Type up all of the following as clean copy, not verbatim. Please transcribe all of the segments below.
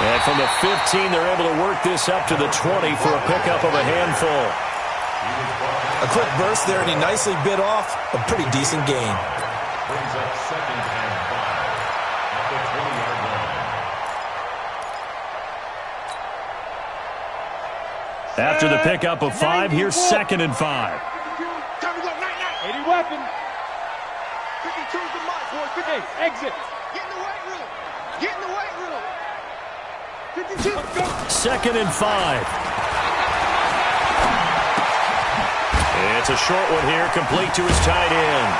And from the 15, they're able to work this up to the 20 for a pickup of a handful. A quick burst there, and he nicely bit off a pretty decent gain. Brings up 2nd and 5 at the 20-yard line. After the pickup of 5, here's 2nd and 5. Time to go, night. 80 weapon. 52's the mark, boys. 58, exit. Get in the weight room. Get in the weight room. 52. Let's go. 2nd and 5. It's a short one here, complete to his tight end.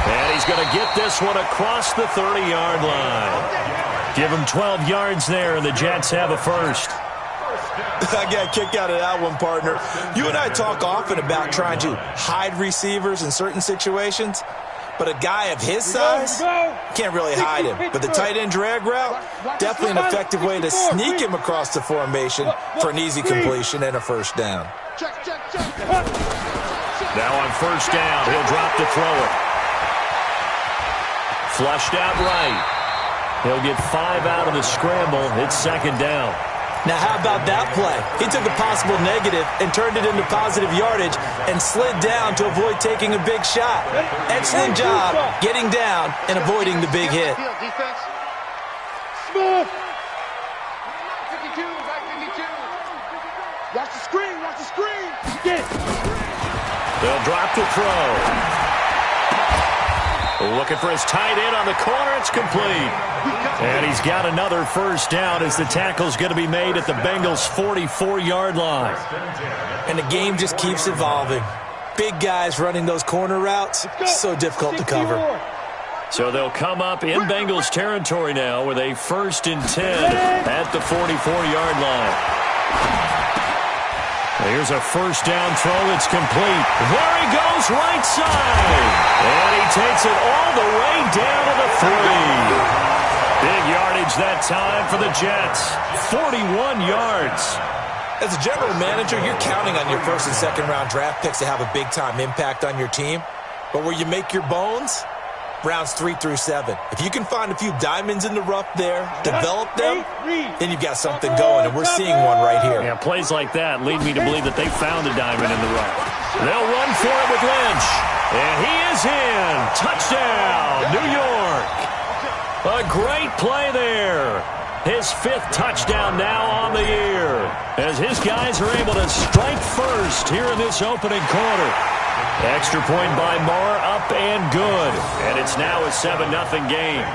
And he's going to get this one across the 30-yard line. Give him 12 yards there, and the Jets have a first. I got a kick out of that one, partner. You and I talk often about trying to hide receivers in certain situations, but a guy of his size can't really hide him. But the tight end drag route, definitely an effective way to sneak him across the formation for an easy completion and a first down. Now on first down, he'll drop to throw it. Flushed out right. He'll get 5 out of the scramble. It's 2nd down. Now, how about that play? He took a possible negative and turned it into positive yardage and slid down to avoid taking a big shot. Excellent job getting down and avoiding the big hit. Smooth. 52, right 52. Watch the screen, watch the screen. Get it. They'll drop to throw. Looking for his tight end on the corner. It's complete. And he's got another first down as the tackle's going to be made at the Bengals' 44-yard line. And the game just keeps evolving. Big guys running those corner routes, so difficult to cover. So they'll come up in Bengals territory now with a 1st and 10 at the 44-yard line. Here's a first down throw. It's complete. There he goes, right side. And he takes it all the way down to the 3. Big yardage that time for the Jets. 41 yards. As a general manager, you're counting on your 1st and 2nd round draft picks to have a big-time impact on your team. But where you make your bones, rounds 3 through 7. If you can find a few diamonds in the rough there, develop them, then you've got something going, and we're seeing one right here. Yeah, plays like that lead me to believe that they found a diamond in the rough. They'll run for it with Lynch. And he is in. Touchdown, New York. A great play there. His 5th touchdown now on the year, as his guys are able to strike first here in this opening quarter. Extra point by Moore, up and good. And it's now a 7-0 game.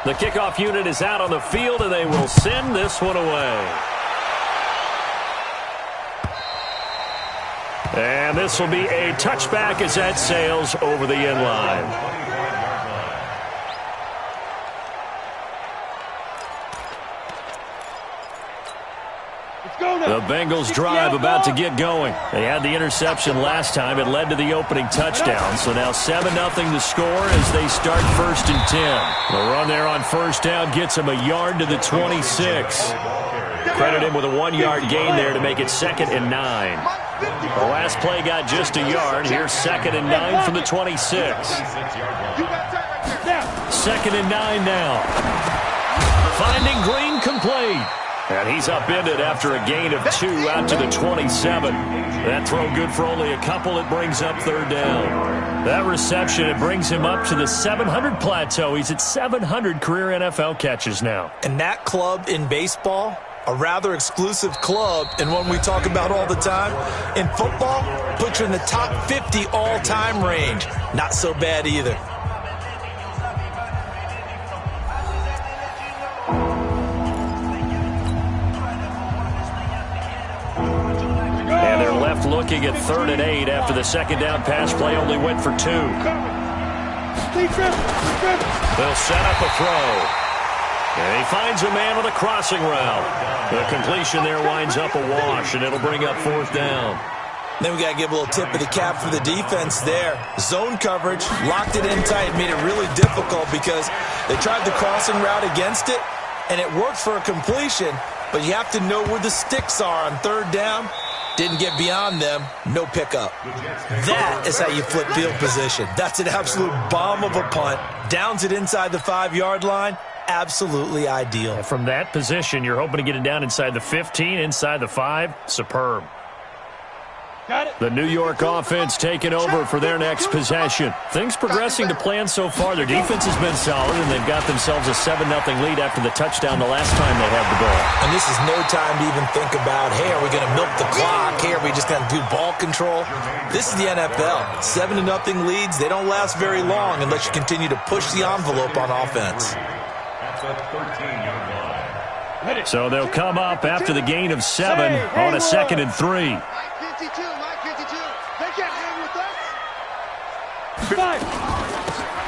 The kickoff unit is out on the field, and they will send this one away. And this will be a touchback as that sails over the end line. The Bengals drive about to get going. They had the interception last time. It led to the opening touchdown. So now 7-0 to score as they start 1st and 10. The run there on first down gets him a yard to the 26. Credit him with a 1-yard gain there to make it 2nd and 9. The last play got just a yard. Here's 2nd and 9 from the 26. 2nd and 9 now. Finding Green complete. And he's upended after a gain of 2 out to the 27. That throw good for only a couple. It brings up 3rd down. That reception, it brings him up to the 700 plateau. He's at 700 career NFL catches now. And that club in baseball, a rather exclusive club and one we talk about all the time. In football, puts you in the top 50 all-time range. Not so bad either. Looking at 3rd and 8 after the 2nd down pass play only went for 2. They'll set up a throw. And he finds a man on the crossing route. The completion there winds up a wash, and it'll bring up 4th down. Then we got to give a little tip of the cap for the defense there. Zone coverage, locked it in tight, made it really difficult because they tried the crossing route against it, and it worked for a completion, but you have to know where the sticks are on 3rd down. Didn't get beyond them, no pickup. That is how you flip field position. That's an absolute bomb of a punt. Downs it inside the 5-yard line. Absolutely ideal. From that position, you're hoping to get it down inside the 15, inside the 5. Superb. The New York offense taking over for their next possession. Things progressing to plan so far. Their defense has been solid, and they've got themselves a 7-0 lead after the touchdown the last time they had the ball. And this is no time to even think about, hey, are we going to milk the clock? Hey, are we just going to do ball control? This is the NFL. 7-0 leads, they don't last very long unless you continue to push the envelope on offense. So they'll come up after the gain of 7 on a 2nd and 3.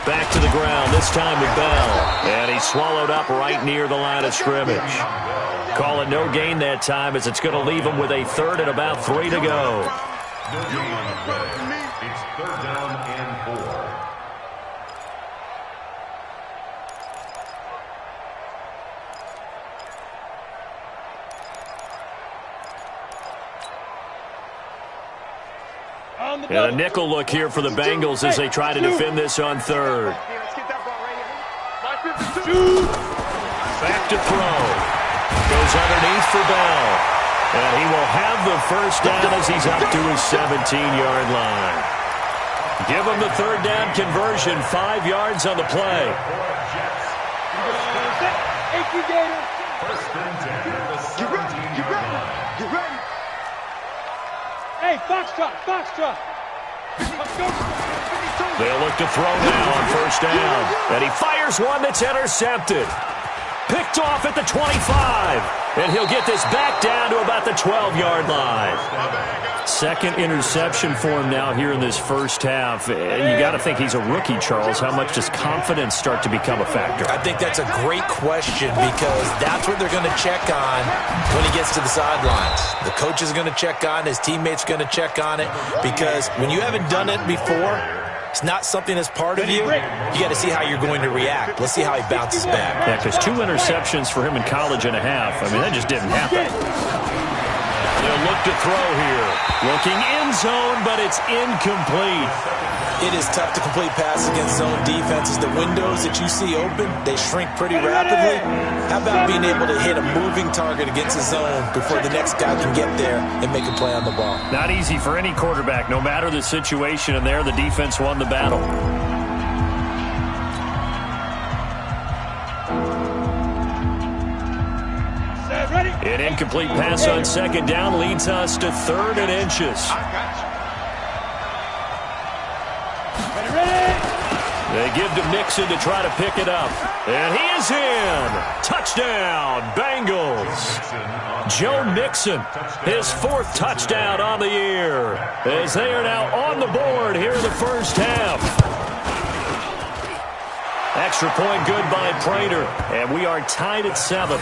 Back to the ground, this time with Bell. And he's swallowed up right near the line of scrimmage. Call it no gain that time as it's going to leave him with a 3rd and about 3 to go. It's 3rd down and 4. And a nickel look here for the Bengals as they try to defend this on 3rd. Back to throw. Goes underneath for Bell. And he will have the 1st down as he's up to his 17-yard line. Give him the 3rd down conversion, 5 yards on the play. Get ready. Hey, Foxtrot. They'll look to throw now on 1st down. And he fires one that's intercepted. Picked off at the 25. And he'll get this back down to about the 12-yard line. 2nd interception for him now here in this first half. You got to think he's a rookie, Charles. How much does confidence start to become a factor? I think that's a great question because that's what they're going to check on when he gets to the sidelines. The coach is going to check on, his teammates are going to check on it because when you haven't done it before, it's not something that's part of you. You got to see how you're going to react. Let's see how he bounces back. Yeah, because 2 interceptions for him in college and a half. I mean, that just didn't happen. They'll look to throw here. Looking end zone, but it's incomplete. It is tough to complete passes against zone defenses. The windows that you see open, they shrink pretty rapidly. How about being able to hit a moving target against a zone before the next guy can get there and make a play on the ball? Not easy for any quarterback, no matter the situation, and there the defense won the battle. An incomplete pass on 2nd down leads us to 3rd and inches. They give to Mixon to try to pick it up. And he is in. Touchdown, Bengals. Joe Mixon, his 4th touchdown on the year, as they are now on the board here in the first half. Extra point good by Prater, and we are tied at 7.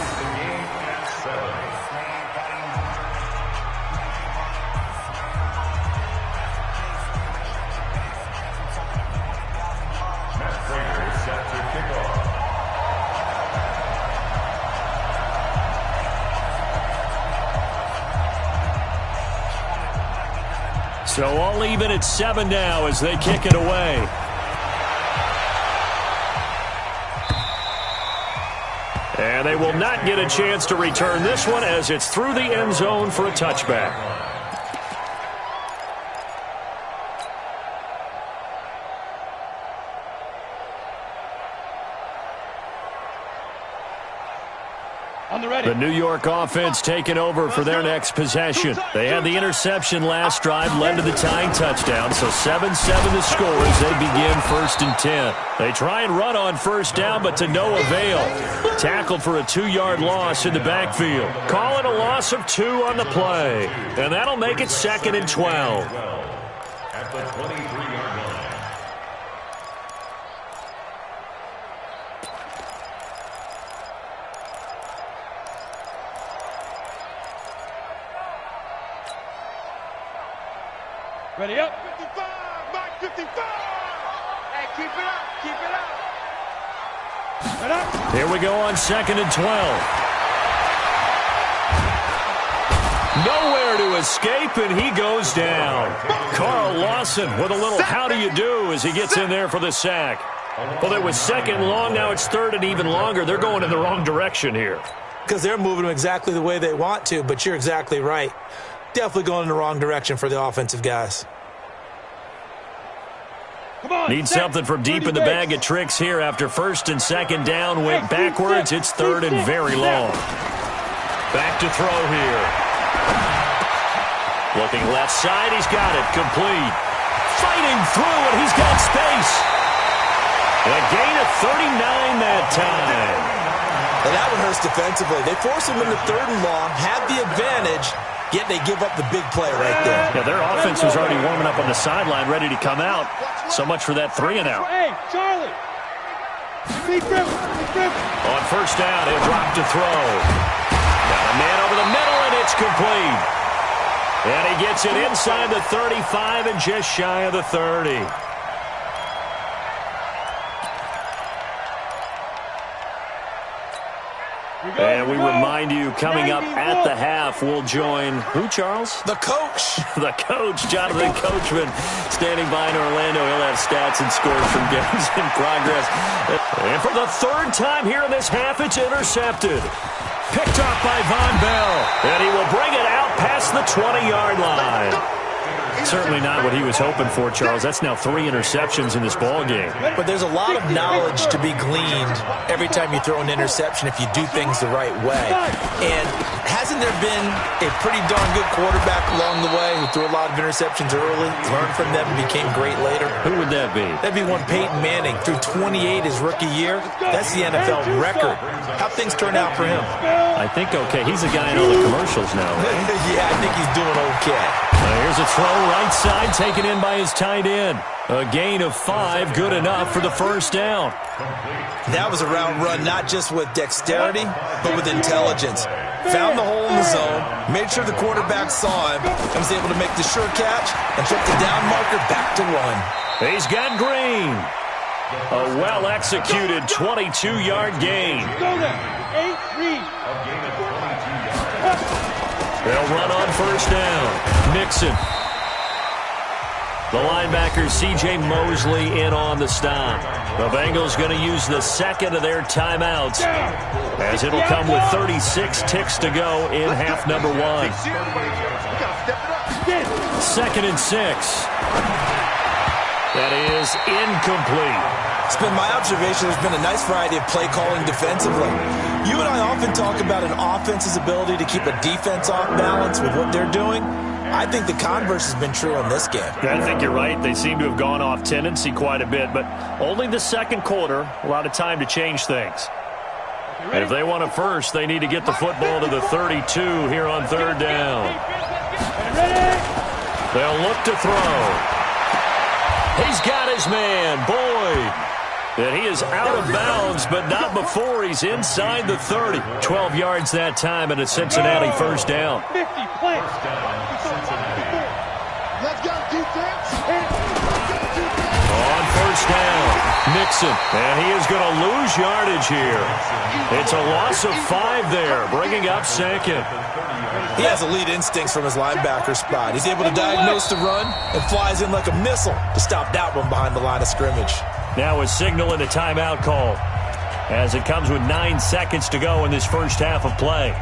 So all even at 7 now as they kick it away. And they will not get a chance to return this one as it's through the end zone for a touchback. The New York offense taking over for their next possession. They had the interception last drive, led to the tying touchdown, so 7-7 the score as they begin 1st and 10. They try and run on 1st down, but to no avail. Tackled for a 2-yard loss in the backfield. Call it a loss of 2 on the play, and that'll make it 2nd and 12. At the 23-yard line. Ready up. 55, Mike 55. Hey, keep it up, keep it up. Ready up. Here we go on 2nd and 12. Nowhere to escape, and he goes down. Carl Lawson with a little how do you do as he gets in there for the sack. Well, it was 2nd and long. Now it's 3rd and even longer. They're going in the wrong direction here. Because they're moving them exactly the way they want to, but you're exactly right. Definitely going in the wrong direction for the offensive guys. Need something from deep in the bag of tricks here after 1st and 2nd down. Went backwards. It's 3rd and very long. Back to throw here. Looking left side, he's got it, complete. Fighting through, and he's got space. A gain of 39 that time. And that one hurts defensively. They force him into 3rd and long, have the advantage, yet they give up the big play right there. Yeah, their offense was already warming up on the sideline, ready to come out. So much for that 3 and out. Hey, Charlie. On 1st down, he'll drop to throw. Got a man over the middle, and it's complete. And he gets it inside the 35 and just shy of the 30. And we remind you, coming up at the half, we'll join who, Charles? The coach. The coach, Jonathan Coachman, standing by in Orlando. He'll have stats and scores from games in progress. And for the 3rd time here in this half, it's intercepted. Picked up by Von Bell. And he will bring it out past the 20-yard line. Certainly not what he was hoping for, Charles. That's now 3 interceptions in this ball game. But there's a lot of knowledge to be gleaned every time you throw an interception if you do things the right way. And hasn't there been a pretty darn good quarterback along the way who threw a lot of interceptions early, learned from them, and became great later? Who would that be? That'd be one Peyton Manning. Threw 28 his rookie year. That's the NFL record. How'd things turn out for him? I think okay. He's the guy in all the commercials now, right? Yeah, I think he's doing okay. Here's a throw right side, taken in by his tight end. A gain of 5, good enough for the 1st down. That was a route run, not just with dexterity, but with intelligence. Found the hole in the zone, made sure the quarterback saw him, and was able to make the sure catch and took the down marker back to run. He's got Green. A well-executed 22-yard gain. They'll run on 1st down. Nixon. The linebacker, C.J. Mosley, in on the stop. The Bengals going to use the 2nd of their timeouts, as it'll come with 36 ticks to go in half number 1. 2nd and 6. That is incomplete. It's been my observation there's been a nice variety of play calling defensively. You and I often talk about an offense's ability to keep a defense off balance with what they're doing. I think the converse has been true in this game. I think you're right. They seem to have gone off tendency quite a bit, but only the 2nd quarter, a lot of time to change things. And if they want it first, they need to get the football to the 32 here on 3rd down. They'll look to throw. He's got his man, Boyd. And he is out of bounds, but not before he's inside the 30. 12 yards that time, and a Cincinnati 1st down. 50 plays. Let's go, defense. On 1st down, Nixon. And he is going to lose yardage here. It's a loss of 5 there, bringing up 2nd. He has elite instincts from his linebacker spot. He's able to diagnose the run and flies in like a missile to stop that one behind the line of scrimmage. Now a signal and a timeout call, as it comes with 9 seconds to go in this 1st half of play.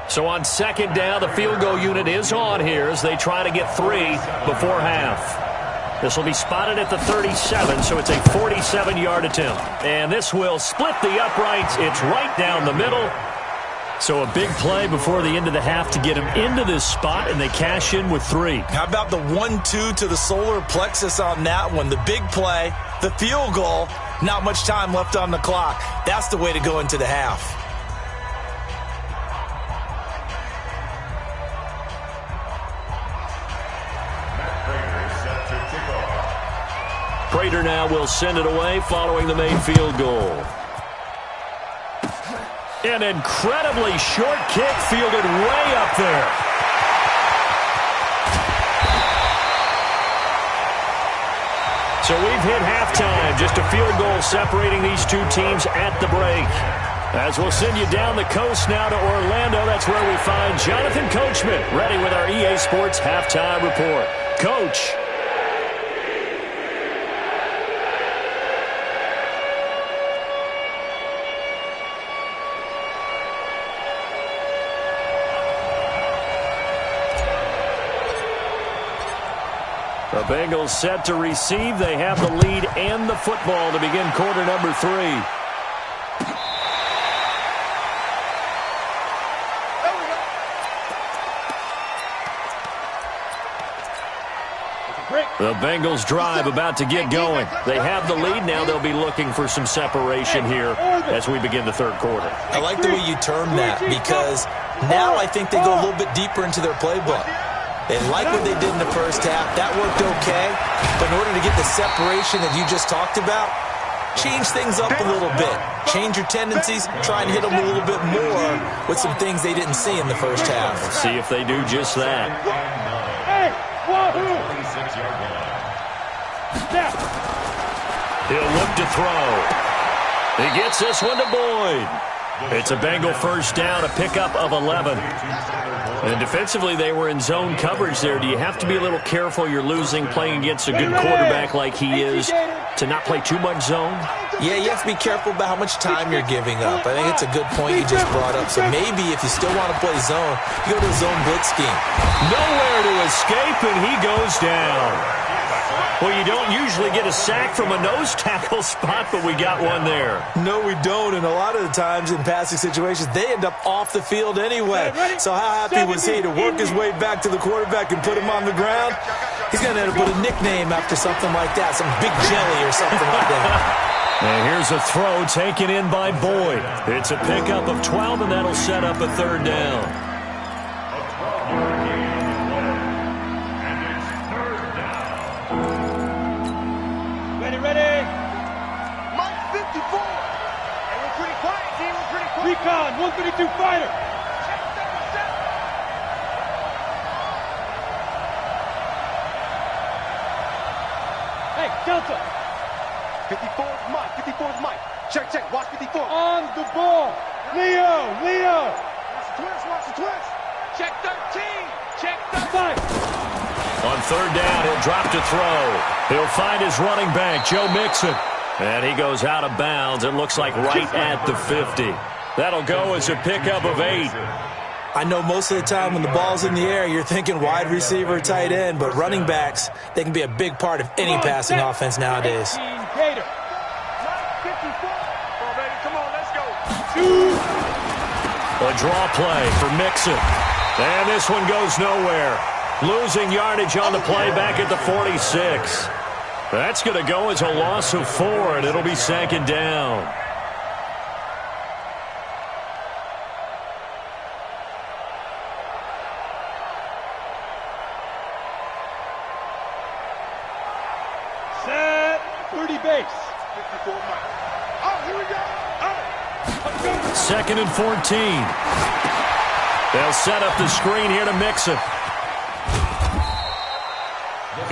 So on 2nd down, the field goal unit is on here as they try to get 3 before half. This will be spotted at the 37, so it's a 47-yard attempt. And this will split the uprights. It's right down the middle. So a big play before the end of the half to get him into this spot, and they cash in with 3. How about the 1-2 to the solar plexus on that one? The big play, the field goal, not much time left on the clock. That's the way to go into the half. Set to kick off. Prater now will send it away following the made field goal. An incredibly short kick fielded way up there. So we've hit halftime. Just a field goal separating these two teams at the break. As we'll send you down the coast now to Orlando, that's where we find Jonathan Coachman ready with our EA Sports Halftime Report. Coach. The Bengals set to receive. They have the lead and the football to begin quarter number 3. The Bengals drive about to get going. They have the lead. Now they'll be looking for some separation here as we begin the third quarter. I like the way you term that because now I think they go a little bit deeper into their playbook. They like what they did in the first half. That worked okay. But in order to get the separation that you just talked about, change things up a little bit. Change your tendencies. Try and hit them a little bit more with some things they didn't see in the first half. Let's see if they do just that. He'll look to throw. He gets this one to Boyd. It's a Bengal first down, a pickup of 11. And defensively, they were in zone coverage there. Do you have to be a little careful? You're losing playing against a good quarterback like he is to not play too much zone? Yeah, you have to be careful about how much time you're giving up. I think it's a good point you just brought up. So maybe if you still want to play zone, you go to a zone blitz scheme. Nowhere to escape, and he goes down. Well, you don't usually get a sack from a nose tackle spot, but we got one there. No, we don't, and a lot of the times in passing situations, they end up off the field anyway. So how happy was he to work his way back to the quarterback and put him on the ground? He's going to end up with a nickname after something like that, some Big Jelly or something like that. And here's a throw taken in by Boyd. It's a pickup of 12, and that'll set up a third down. Recon, 132 fighter. Hey, Delta. 54's Mike, 54's Mike. Check, watch 54. On the ball. Leo. Watch the twist. Check 13. Check 13. On third down, he'll drop to throw. He'll find his running back, Joe Mixon. And he goes out of bounds. It looks like right at the 50. That'll go as a pickup of 8. I know most of the time when the ball's in the air, you're thinking wide receiver, tight end, but running backs, they can be a big part of any passing offense nowadays. A draw play for Mixon. And this one goes nowhere. Losing yardage on the play back at the 46. That's going to go as a loss of 4, and it'll be second down. Set 30 base. Oh, here we go. Second and 14. They'll set up the screen here to Mixon.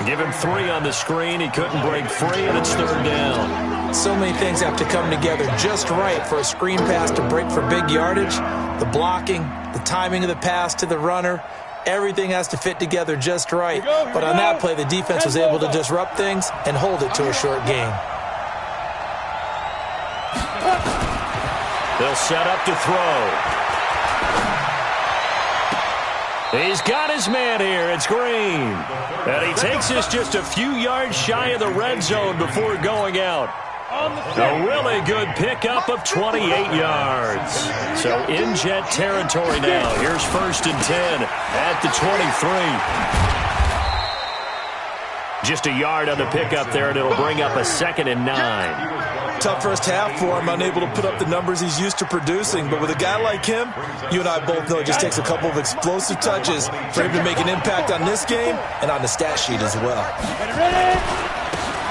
Give him 3 on the screen. He couldn't break free, and it's third down. So many things have to come together just right for a screen pass to break for big yardage. The blocking, the timing of the pass to the runner, everything has to fit together just right. But on that play, the defense was able to disrupt things and hold it to a short gain. They'll set up to throw. He's got his man here. It's Green. And he takes this just a few yards shy of the red zone before going out. A really good pickup of 28 yards. So in jet territory now. Here's first and 10 at the 23. Just a yard on the pickup there, and it'll bring up a second and 9. Tough first half for him, unable to put up the numbers he's used to producing. But with a guy like him, you and I both know it just takes a couple of explosive touches for him to make an impact on this game and on the stat sheet as well.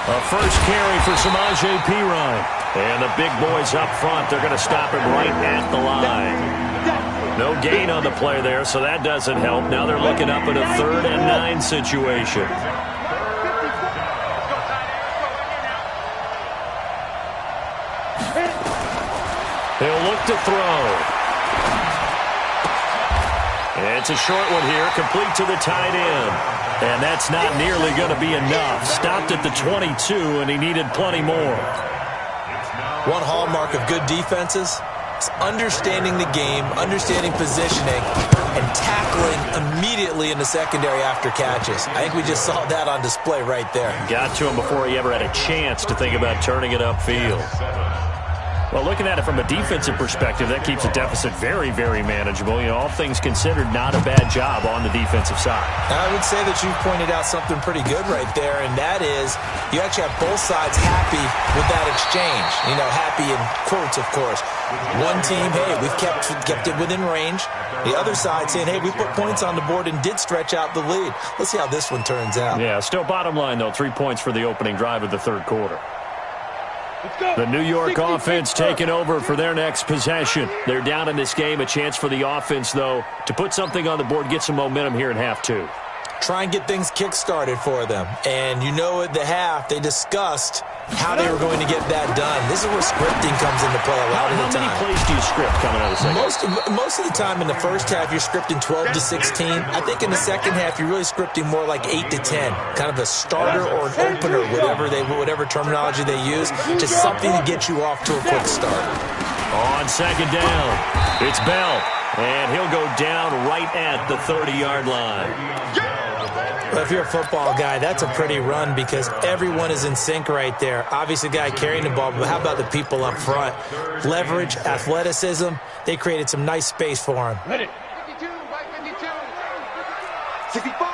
A first carry for Samaje Perine. And the big boys up front, they're going to stop him right at the line. No gain on the play there, so that doesn't help. Now they're looking up at a 3rd and 9 situation. He'll look to throw. It's a short one here, complete to the tight end. And that's not nearly going to be enough. Stopped at the 22, and he needed plenty more. One hallmark of good defenses is understanding the game, understanding positioning, and tackling immediately in the secondary after catches. I think we just saw that on display right there. Got to him before he ever had a chance to think about turning it upfield. Well, looking at it from a defensive perspective, that keeps the deficit very, very manageable. You know, all things considered, not a bad job on the defensive side. I would say that you pointed out something pretty good right there, and that is you actually have both sides happy with that exchange. You know, happy in quotes, of course. One team, hey, we've kept it within range. The other side saying, hey, we put points on the board and did stretch out the lead. Let's see how this one turns out. Yeah, still bottom line, though, 3 points for the opening drive of the 3rd quarter. The New York offense taking over for their next possession. They're down in this game. A chance for the offense, though, to put something on the board, get some momentum here in half 2. Try and get things kick-started for them. And you know at the half, they discussed how they were going to get that done. This is where scripting comes into play a lot of the time. How many plays do you script coming out of the second? Most of the time in the first half, you're scripting 12 to 16. I think in the second half, you're really scripting more like 8 to 10. Kind of a starter or an opener, whatever terminology they use. Just something to get you off to a quick start. On second down, it's Bell. And he'll go down right at the 30-yard line. Well, if you're a football guy, that's a pretty run because everyone is in sync right there. Obviously, the guy carrying the ball, but how about the people up front? Leverage, athleticism, they created some nice space for him. Ready. 52, right 52. 65.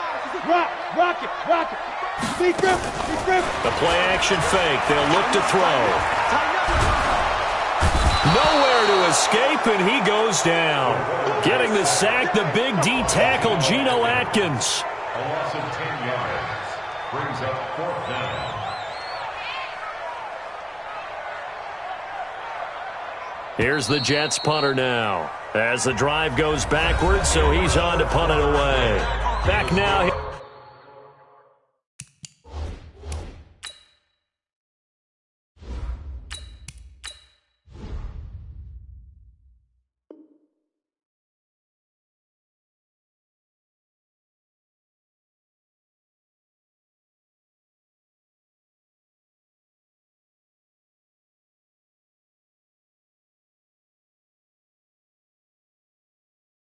Rock it. Big grip. The play action fake. They'll look to throw. Nowhere to escape, and he goes down. Getting the sack, the big D tackle, Geno Atkins. A loss of 10 yards brings up 4th down. Here's the Jets punter now. As the drive goes backwards, so he's on to punt it away. Back now.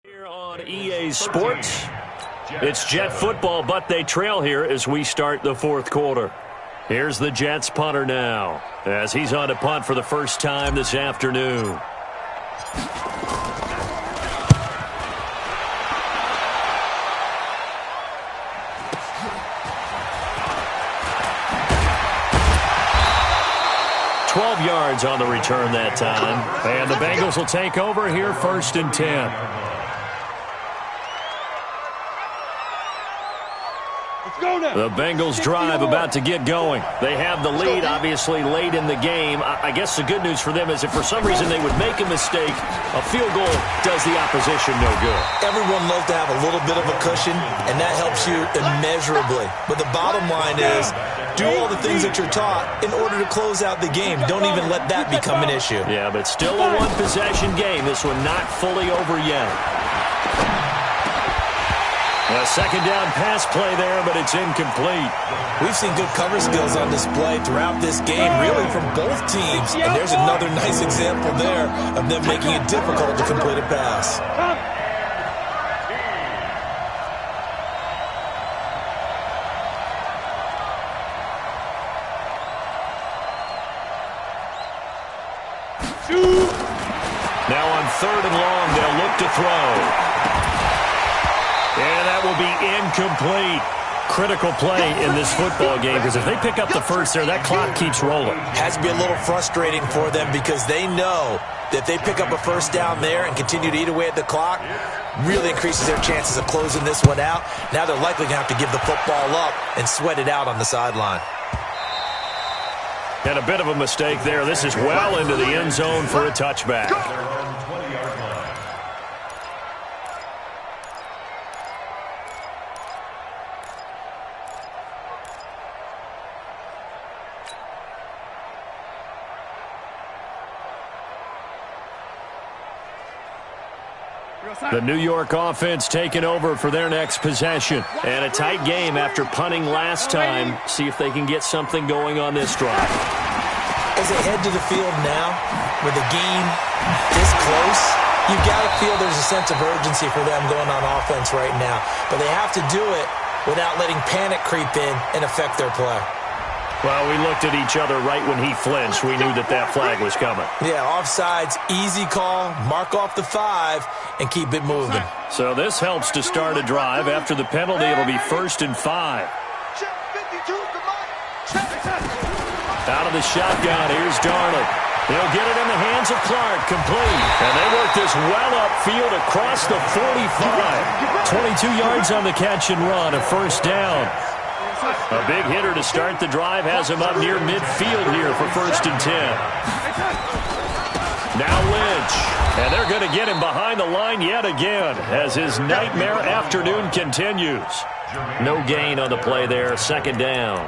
'Here on EA Sports, it's Jet football, but they trail here as we start the 4th quarter. Here's the Jets punter now, as he's on to punt for the first time this afternoon. Yards on the return that time. And the Bengals will take over here 1st and 10. The Bengals drive about to get going. They have the lead, obviously, late in the game. I guess the good news for them is if for some reason they would make a mistake, a field goal does the opposition no good. Everyone loves to have a little bit of a cushion, and that helps you immeasurably. But the bottom line is, do all the things that you're taught in order to close out the game. Don't even let that become an issue. Yeah, but still a one-possession game. This one not fully over yet. A second down pass play there, but it's incomplete. We've seen good cover skills on display throughout this game, really from both teams. And there's another nice example there of them making it difficult to complete a pass. Now on 3rd and long, they'll look to throw. And that will be incomplete. Critical play in this football game because if they pick up the first there, that clock keeps rolling. Has to be a little frustrating for them because they know that if they pick up a first down there and continue to eat away at the clock, really increases their chances of closing this one out. Now they're likely going to have to give the football up and sweat it out on the sideline. And a bit of a mistake there. This is well into the end zone for a touchback. The New York offense taking over for their next possession. And a tight game after punting last time. See if they can get something going on this drive. As they head to the field now, with the game this close, you've got to feel there's a sense of urgency for them going on offense right now. But they have to do it without letting panic creep in and affect their play. Well, we looked at each other right when he flinched. We knew that flag was coming. Yeah, offsides, easy call, mark off the 5, and keep it moving. So this helps to start a drive. After the penalty, it'll be 1st and 5. Out of the shotgun, here's Darnold. He'll get it in the hands of Clark, complete. And they work this well upfield across the 45. 22 yards on the catch and run, a 1st down. A big hitter to start the drive has him up near midfield here for 1st and 10. Now Lynch. And they're going to get him behind the line yet again as his nightmare afternoon continues. No gain on the play there, 2nd down.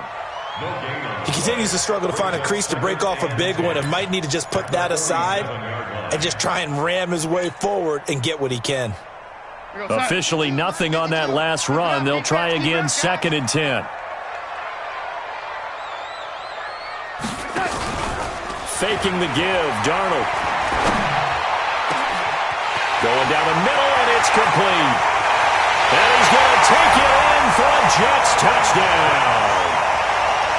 He continues to struggle to find a crease to break off a big one and might need to just put that aside and just try and ram his way forward and get what he can. Officially nothing on that last run. They'll try again, 2nd and 10. Faking the give, Darnold. Going down the middle, and it's complete. And he's going to take it in for a Jets touchdown.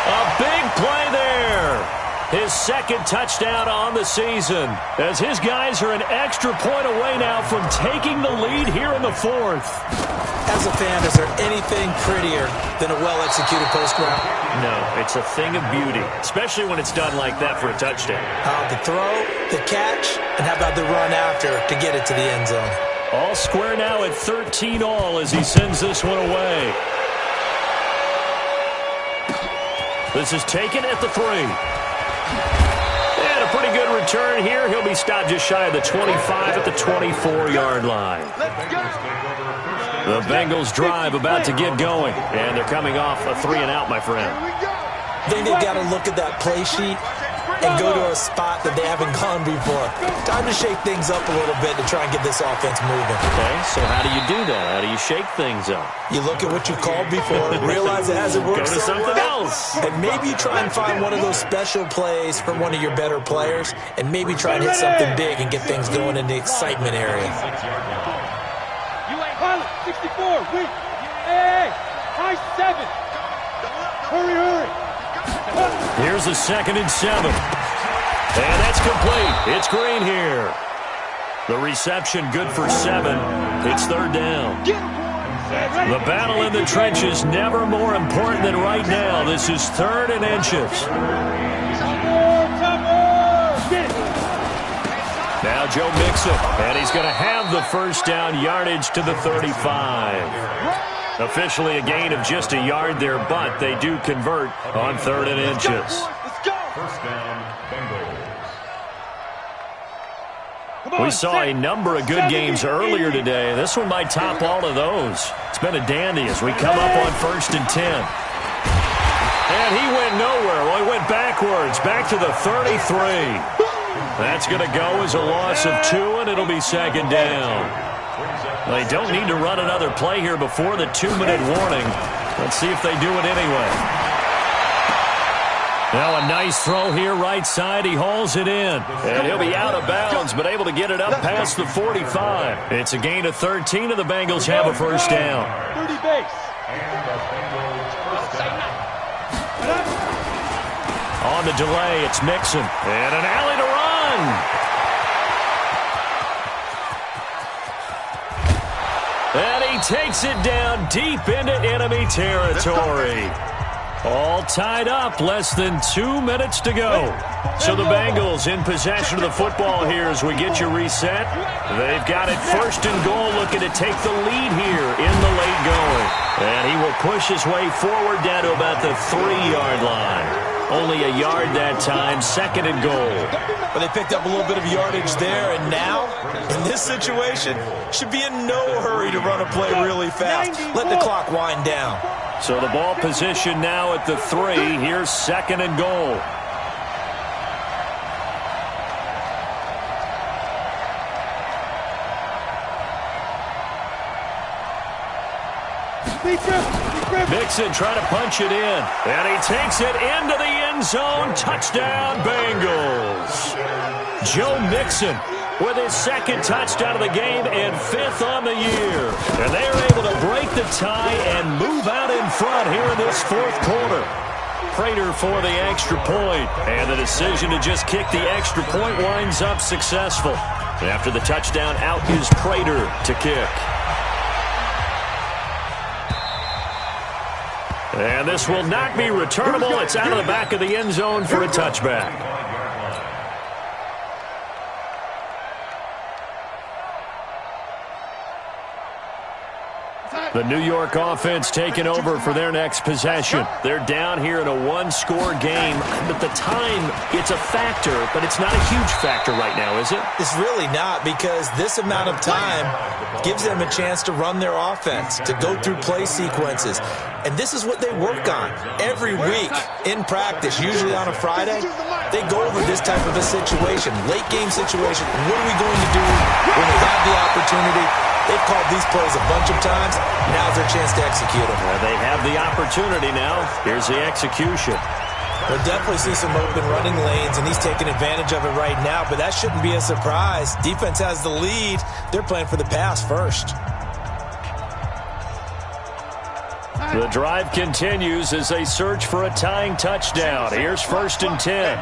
A big play there. His 2nd touchdown on the season, as his guys are an extra point away now from taking the lead here in the 4th. As a fan, is there anything prettier than a well-executed post route? No, it's a thing of beauty, especially when it's done like that for a touchdown. The throw, the catch, and how about the run after to get it to the end zone? All square now at 13 all as he sends this one away. This is taken at the 3. And a pretty good return here. He'll be stopped just shy of the 25 at the 24-yard line. The Bengals drive about to get going. And they're coming off a 3-and-out, my friend. I think they've got to look at that play sheet and go to a spot that they haven't gone before. Time to shake things up a little bit to try and get this offense moving. Okay, so how do you do that? How do you shake things up? You look at what you called before, realize it hasn't worked. Go to something else. And maybe you try and find one of those special plays from one of your better players, and maybe try and hit something big and get things going in the excitement area. 64, weak. Hey, high 7. Hurry. Here's a 2nd and 7. And that's complete. It's Green here. The reception good for 7. It's 3rd down. The battle in the trenches never more important than right now. This is 3rd and inches. Now Joe Mixon, and he's going to have the 1st down, yardage to the 35. Officially a gain of just a yard there, but they do convert on 3rd and inches. Let's go. 1st down, Bengals. We saw a number of good games earlier today. This one might top all of those. It's been a dandy as we come up on 1st and 10. And he went nowhere. Well, he went backwards, back to the 33. That's going to go as a loss of 2, and it'll be 2nd down. They don't need to run another play here before the 2-minute warning. Let's see if they do it anyway. Now a nice throw here, right side. He hauls it in. And he'll be out of bounds, but able to get it up past the 45. It's a gain of 13, and the Bengals have a 1st down. 30 base. On the delay, it's Mixon. And an alley to run. And he takes it down deep into enemy territory. All tied up, less than 2 minutes to go. So the Bengals in possession of the football here as we get you reset. They've got it first and goal, looking to take the lead here in the late going. And he will push his way forward down to about the 3-yard line. Only a yard that time, second and goal. But they picked up a little bit of yardage there, and now, in this situation, should be in no hurry to run a play really fast. Let the clock wind down. So the ball position now at the 3. Here's second and goal. Mixon trying to punch it in, and he takes it into the end zone. Touchdown, Bengals. Joe Mixon with his second touchdown of the game and 5th on the year. And they are able to break the tie and move out in front here in this 4th quarter. Prater for the extra point, and the decision to just kick the extra point winds up successful. After the touchdown, out is Prater to kick. And this will not be returnable. It's out of the back of the end zone for a touchback. The New York offense taking over for their next possession. They're down here in a 1-score game, but the time, it's a factor, but it's not a huge factor right now, is it? It's really not, because this amount of time gives them a chance to run their offense, to go through play sequences. And this is what they work on every week in practice, usually on a Friday. They go over this type of a situation, late game situation. What are we going to do when we have the opportunity? They've called these plays a bunch of times. Now's their chance to execute them. Well, they have the opportunity now. Here's the execution. We'll definitely see some open running lanes, and he's taking advantage of it right now, but that shouldn't be a surprise. Defense has the lead. They're playing for the pass first. The drive continues as they search for a tying touchdown. Here's 1st and 10.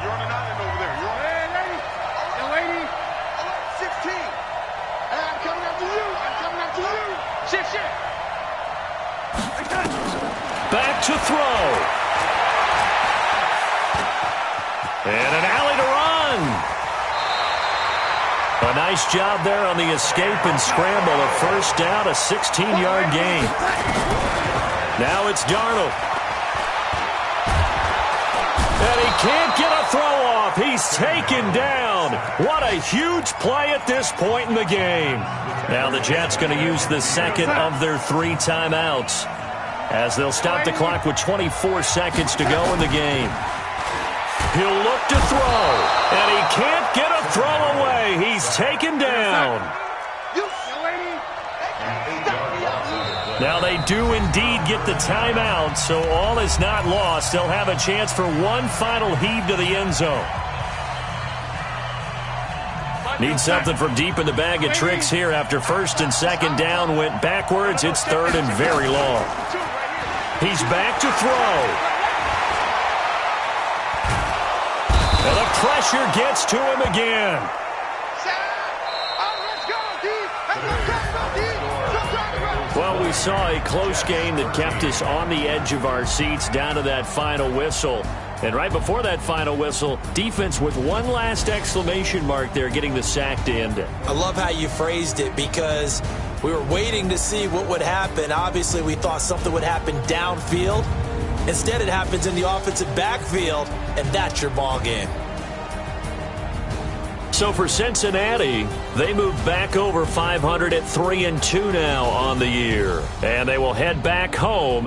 Back to throw. And an alley to run. A nice job there on the escape and scramble. A first down, a 16-yard gain. Now it's Darnold. And he can't get a throw off. He's taken down. What a huge play at this point in the game. Now the Jets going to use the second of their 3 timeouts, as they'll stop the clock with 24 seconds to go in the game. He'll look to throw, and he can't get a throw away. He's taken down. Now they do indeed get the timeout, so all is not lost. They'll have a chance for one final heave to the end zone. Need something from deep in the bag of tricks here after 1st and 2nd down went backwards. It's 3rd and very long. He's back to throw. And the pressure gets to him again. Well, we saw a close game that kept us on the edge of our seats down to that final whistle. And right before that final whistle, defense with one last exclamation mark there, getting the sack to end it. I love how you phrased it, because we were waiting to see what would happen. Obviously, we thought something would happen downfield. Instead, it happens in the offensive backfield, and that's your ball game. So for Cincinnati, they move back over 500 at 3-2 now on the year. And they will head back home.